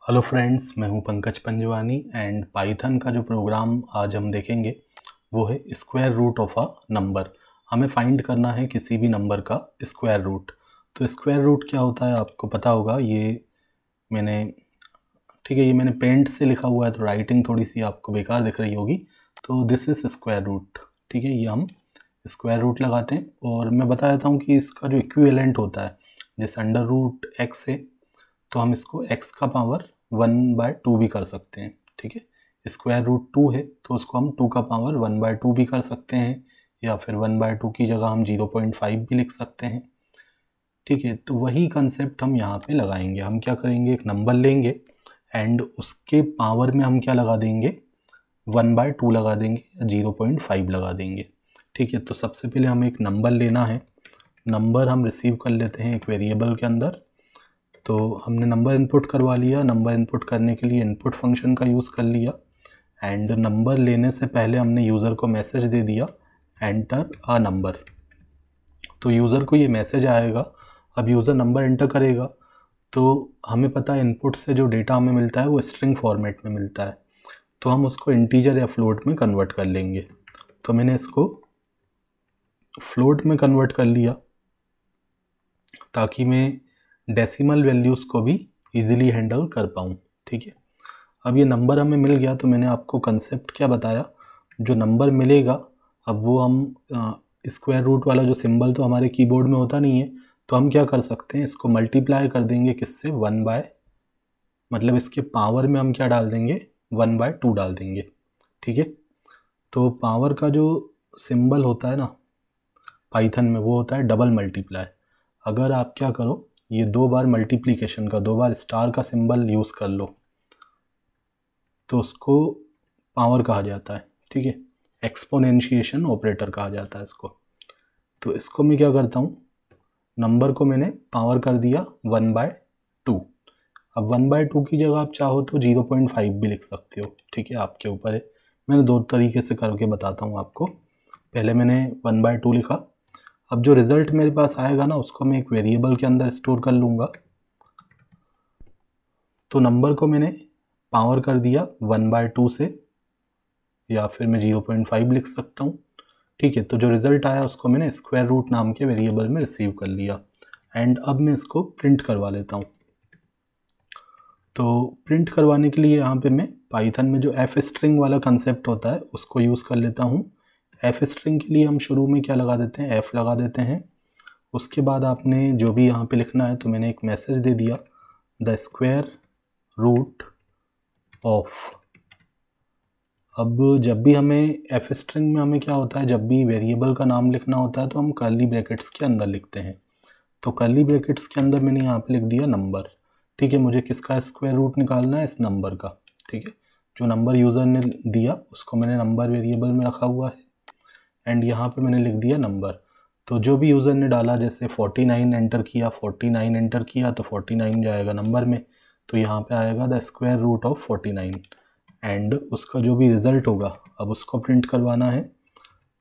Hello friends, मैं हूं Pankaj Panjwani and Python का जो प्रोग्राम आज हम देखेंगे वो है square root of a number. हमें फाइंड करना है किसी भी नंबर का स्क्वायर रूट। तो स्क्वायर रूट क्या होता है आपको पता होगा। मैंने ये मैंने पेंट से लिखा हुआ है तो राइटिंग थोड़ी सी आपको बेकार दिख रही होगी। तो दिस इज़ स्क्वायर रूट। ठीक है, ये हम स्क्वायर रूट लगाते हैं और मैं बता देता हूँ कि इसका जो इक्विवेलेंट होता है, जैसे अंडर रूट एक्स है तो हम इसको x का पावर 1/2 भी कर सकते हैं। ठीक है, स्क्वायर रूट 2 है तो उसको हम 2 का पावर 1/2 भी कर सकते हैं, या फिर 1/2 की जगह हम 0.5 भी लिख सकते हैं। ठीक है, तो वही कंसेप्ट हम यहाँ पे लगाएंगे। हम क्या करेंगे, एक नंबर लेंगे एंड उसके पावर में हम क्या लगा देंगे, 1/2 लगा देंगे या 0.5 लगा देंगे। ठीक है, तो सबसे पहले हमें एक नंबर लेना है। नंबर हम रिसीव कर लेते हैं एक वेरिएबल के अंदर। तो हमने नंबर इनपुट करवा लिया। नंबर इनपुट करने के लिए इनपुट फंक्शन का यूज़ कर लिया एंड नंबर लेने से पहले हमने यूज़र को मैसेज दे दिया एंटर अ नंबर। तो यूज़र को ये मैसेज आएगा। अब यूज़र नंबर एंटर करेगा तो हमें पता है इनपुट से जो डेटा हमें मिलता है वो स्ट्रिंग फॉर्मेट में मिलता है, तो हम उसको इंटीजर या फ्लोट में कन्वर्ट कर लेंगे। तो मैंने इसको फ्लोट में कन्वर्ट कर लिया ताकि मैं डेसिमल वैल्यूज़ को भी इजीली हैंडल कर पाऊँ। ठीक है, अब ये नंबर हमें मिल गया तो मैंने आपको कंसेप्ट क्या बताया, जो नंबर मिलेगा अब वो हम स्क्वायर रूट वाला जो सिंबल तो हमारे कीबोर्ड में होता नहीं है, तो हम क्या कर सकते हैं, इसको मल्टीप्लाई कर देंगे किससे, 1 बाय, मतलब इसके पावर में हम क्या डाल देंगे, 1/2 डाल देंगे। ठीक है, तो पावर का जो सिंबल होता है ना पाइथन में वो होता है डबल मल्टीप्लाई। अगर आप क्या करो, ये 2 बार मल्टीप्लिकेशन का, 2 बार स्टार का सिंबल यूज़ कर लो तो उसको पावर कहा जाता है। ठीक है, एक्सपोनेंशिएशन ऑपरेटर कहा जाता है इसको। तो इसको मैं क्या करता हूँ, नंबर को मैंने पावर कर दिया 1/2। अब 1/2 की जगह आप चाहो तो 0.5 भी लिख सकते हो। ठीक है, आपके ऊपर है। मैंने 2 तरीके से करके बताता हूँ आपको। पहले मैंने 1/2 लिखा। अब जो रिज़ल्ट मेरे पास आएगा ना उसको मैं एक वेरिएबल के अंदर स्टोर कर लूँगा। तो नंबर को मैंने पावर कर दिया 1/2 से, या फिर मैं 0.5 लिख सकता हूँ। ठीक है, तो जो रिज़ल्ट आया उसको मैंने स्क्वायर रूट नाम के वेरिएबल में रिसीव कर लिया एंड अब मैं इसको प्रिंट करवा लेता हूँ। तो प्रिंट करवाने के लिए यहाँ पे मैं पाइथन में जो एफ स्ट्रिंग वाला कंसेप्ट होता है उसको यूज़ कर लेता हूँ। एफ स्ट्रिंग के लिए हम शुरू में क्या लगा देते हैं, एफ लगा देते हैं। उसके बाद आपने जो भी यहाँ पे लिखना है, तो मैंने एक मैसेज दे दिया, द स्क्वायर रूट ऑफ। अब जब भी हमें एफ स्ट्रिंग में हमें क्या होता है, जब भी वेरिएबल का नाम लिखना होता है तो हम कर्ली ब्रैकेट्स के अंदर लिखते हैं। तो कर्ली ब्रैकेट्स के अंदर मैंने यहाँ पे लिख दिया नंबर। ठीक है, मुझे किसका स्क्वायर रूट निकालना है, इस नंबर का। ठीक है, जो नंबर यूज़र ने दिया उसको मैंने नंबर वेरिएबल में रखा हुआ है एंड यहाँ पे मैंने लिख दिया नंबर। तो जो भी यूज़र ने डाला, जैसे 49 एंटर किया, 49 एंटर किया तो 49 जाएगा नंबर में, तो यहाँ पे आएगा the square root of 49 and उसका जो भी रिज़ल्ट होगा अब उसको प्रिंट करवाना है।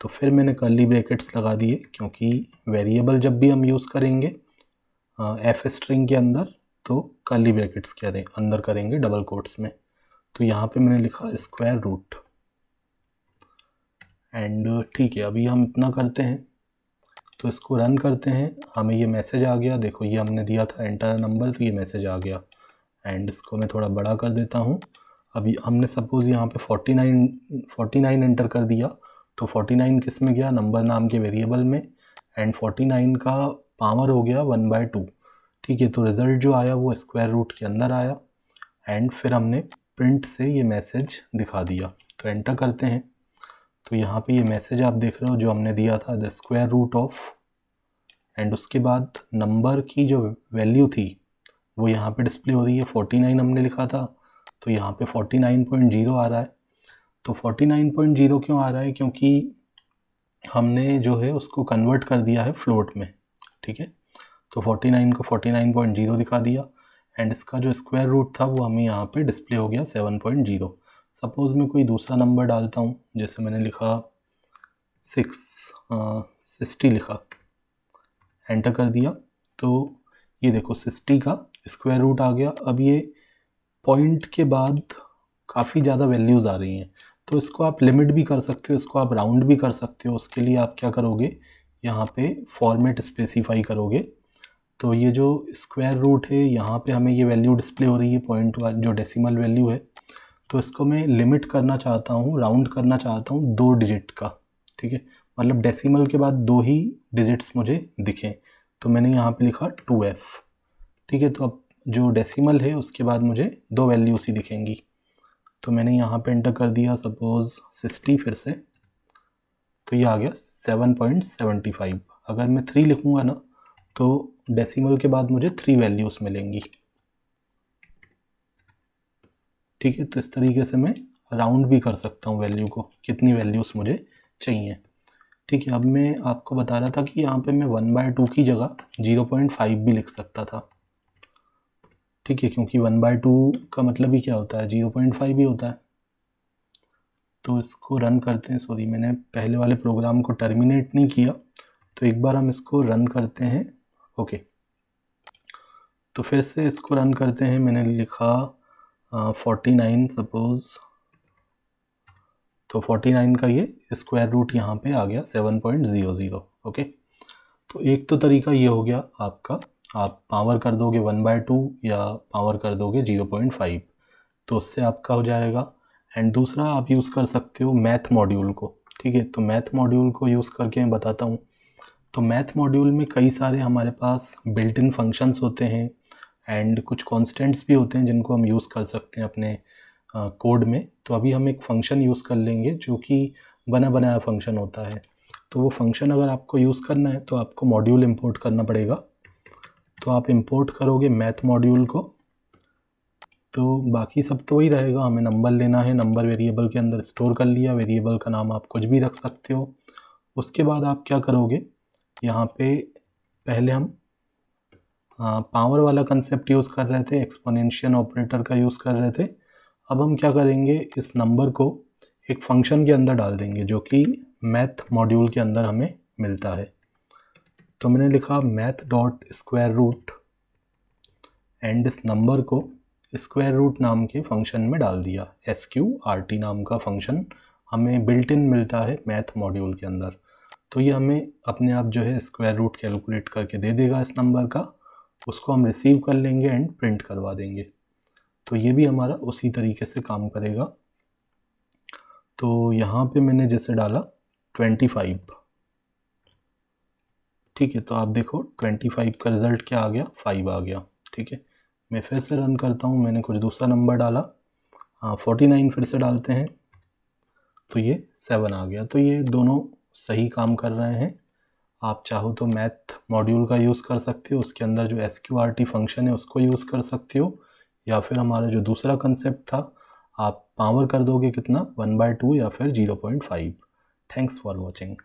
तो फिर मैंने कर्ली ब्रैकेट्स लगा दिए, क्योंकि वेरिएबल जब भी हम यूज़ करेंगे एफ स्ट्रिंग के अंदर तो कर्ली ब्रैकेट्स के अंदर करेंगे, डबल कोट्स में। तो यहाँ पे मैंने लिखा स्क्वायर रूट एंड ठीक है, अभी हम इतना करते हैं तो इसको रन करते हैं। हमें ये मैसेज आ गया, देखो ये हमने दिया था एंटर नंबर, तो ये मैसेज आ गया एंड इसको मैं थोड़ा बड़ा कर देता हूँ। अभी हमने सपोज़ यहाँ पे 49 एंटर कर दिया, तो 49 किस में गया, नंबर नाम के वेरिएबल में, एंड 49 का पावर हो गया 1/2। ठीक है, तो रिज़ल्ट जो आया वो स्क्वायर रूट के अंदर आया एंड फिर हमने प्रिंट से ये मैसेज दिखा दिया। तो एंटर करते हैं तो यहाँ पे ये मैसेज आप देख रहे हो जो हमने दिया था, the square root of, and उसके बाद नंबर की जो वैल्यू थी वो यहाँ पे डिस्प्ले हो रही है। 49 हमने लिखा था तो यहाँ पे 49.0 आ रहा है। तो 49.0 क्यों आ रहा है, क्योंकि हमने जो है उसको कन्वर्ट कर दिया है फ्लोट में। ठीक है, तो 49 को 49.0 दिखा दिया एंड इसका जो स्क्वायर रूट था वो हमें यहाँ पे डिस्प्ले हो गया 7.0। सपोज़ मैं कोई दूसरा नंबर डालता हूँ, जैसे मैंने लिखा 60 लिखा, एंटर कर दिया, तो ये देखो 60 का स्क्वायर रूट आ गया। अब ये पॉइंट के बाद काफ़ी ज़्यादा वैल्यूज़ आ रही हैं, तो इसको आप लिमिट भी कर सकते हो, इसको आप राउंड भी कर सकते हो। उसके लिए आप क्या करोगे, यहाँ पे फॉर्मेट स्पेसिफाई करोगे। तो ये जो स्क्वायर रूट है, यहाँ पे हमें ये वैल्यू डिस्प्ले हो रही है पॉइंट वाली जो डेसिमल वैल्यू है, तो इसको मैं लिमिट करना चाहता हूँ, राउंड करना चाहता हूँ 2 डिजिट का, ठीक है। मतलब डेसिमल के बाद 2 ही डिजिट्स मुझे दिखें, तो मैंने यहाँ पे लिखा 2f, ठीक है। तो अब जो डेसिमल है उसके बाद मुझे 2 वैल्यूज ही दिखेंगी, तो मैंने यहाँ पे एंटर कर दिया सपोज़ 60 फिर से, तो ये आ गया 7.75। अगर मैं 3 लिखूँगा ना तो डेसिमल के बाद मुझे 3 वैल्यूज़ मिलेंगी, ठीक है। तो इस तरीके से मैं राउंड भी कर सकता हूँ वैल्यू को, कितनी वैल्यूज़ मुझे चाहिए, ठीक है। अब मैं आपको बता रहा था कि यहाँ पे मैं 1/2 की जगह 0.5 भी लिख सकता था, ठीक है, क्योंकि 1/2 का मतलब ही क्या होता है, 0.5 ही होता है। तो इसको रन करते हैं। सॉरी, मैंने पहले वाले प्रोग्राम को टर्मिनेट नहीं किया, तो एक बार हम इसको रन करते हैं। ओके, तो फिर से इसको रन करते हैं। मैंने लिखा 49 सपोज़, तो 49 का ये स्क्वायर रूट यहाँ पे आ गया 7.00। ओके, तो एक तो तरीका ये हो गया आपका, आप पावर कर दोगे 1/2 या पावर कर दोगे 0.5, तो उससे आपका हो जाएगा। एंड दूसरा आप यूज़ कर सकते हो मैथ मॉड्यूल को, ठीक है। तो मैथ मॉड्यूल को यूज़ करके मैं बताता हूँ। तो मैथ मॉड्यूल में कई सारे हमारे पास बिल्ट इन फंक्शंस होते हैं एंड कुछ कॉन्स्टेंट्स भी होते हैं जिनको हम यूज़ कर सकते हैं अपने कोड में। तो अभी हम एक फ़ंक्शन यूज़ कर लेंगे जो कि बना बनाया फ़ंक्शन होता है। तो वो फंक्शन अगर आपको यूज़ करना है तो आपको मॉड्यूल इंपोर्ट करना पड़ेगा। तो आप इंपोर्ट करोगे मैथ मॉड्यूल को, तो बाकी सब तो वही रहेगा। हमें नंबर लेना है, नंबर वेरिएबल के अंदर स्टोर कर लिया, वेरिएबल का नाम आप कुछ भी रख सकते हो। उसके बाद आप क्या करोगे, यहाँ पे पहले हम पावर वाला कंसेप्ट यूज़ कर रहे थे, एक्सपोनेंशियल ऑपरेटर का यूज़ कर रहे थे। अब हम क्या करेंगे, इस नंबर को एक फंक्शन के अंदर डाल देंगे जो कि मैथ मॉड्यूल के अंदर हमें मिलता है। तो मैंने लिखा math dot square root and इस नंबर को स्क्वायर रूट नाम के फंक्शन में डाल दिया। SQRT नाम का फंक्शन हमें बिल्ट इन मिलता है मैथ मॉड्यूल के अंदर। तो ये हमें अपने आप जो है स्क्वायर रूट कैलकुलेट करके दे देगा इस नंबर का, उसको हम रिसीव कर लेंगे एंड प्रिंट करवा देंगे। तो ये भी हमारा उसी तरीके से काम करेगा। तो यहाँ पे मैंने जैसे डाला 25, ठीक है। तो आप देखो 25 का रिज़ल्ट क्या आ गया, 5 आ गया, ठीक है। मैं फिर से रन करता हूँ, मैंने कुछ दूसरा नंबर डाला, 49 फिर से डालते हैं, तो ये 7 आ गया। तो ये दोनों सही काम कर रहे हैं। आप चाहो तो मैथ मॉड्यूल का यूज़ कर सकते हो, उसके अंदर जो SQRT फंक्शन है उसको यूज़ कर सकते हो, या फिर हमारा जो दूसरा कंसेप्ट था, आप पावर कर दोगे कितना 1/2 या फिर 0.5। Thanks for watching.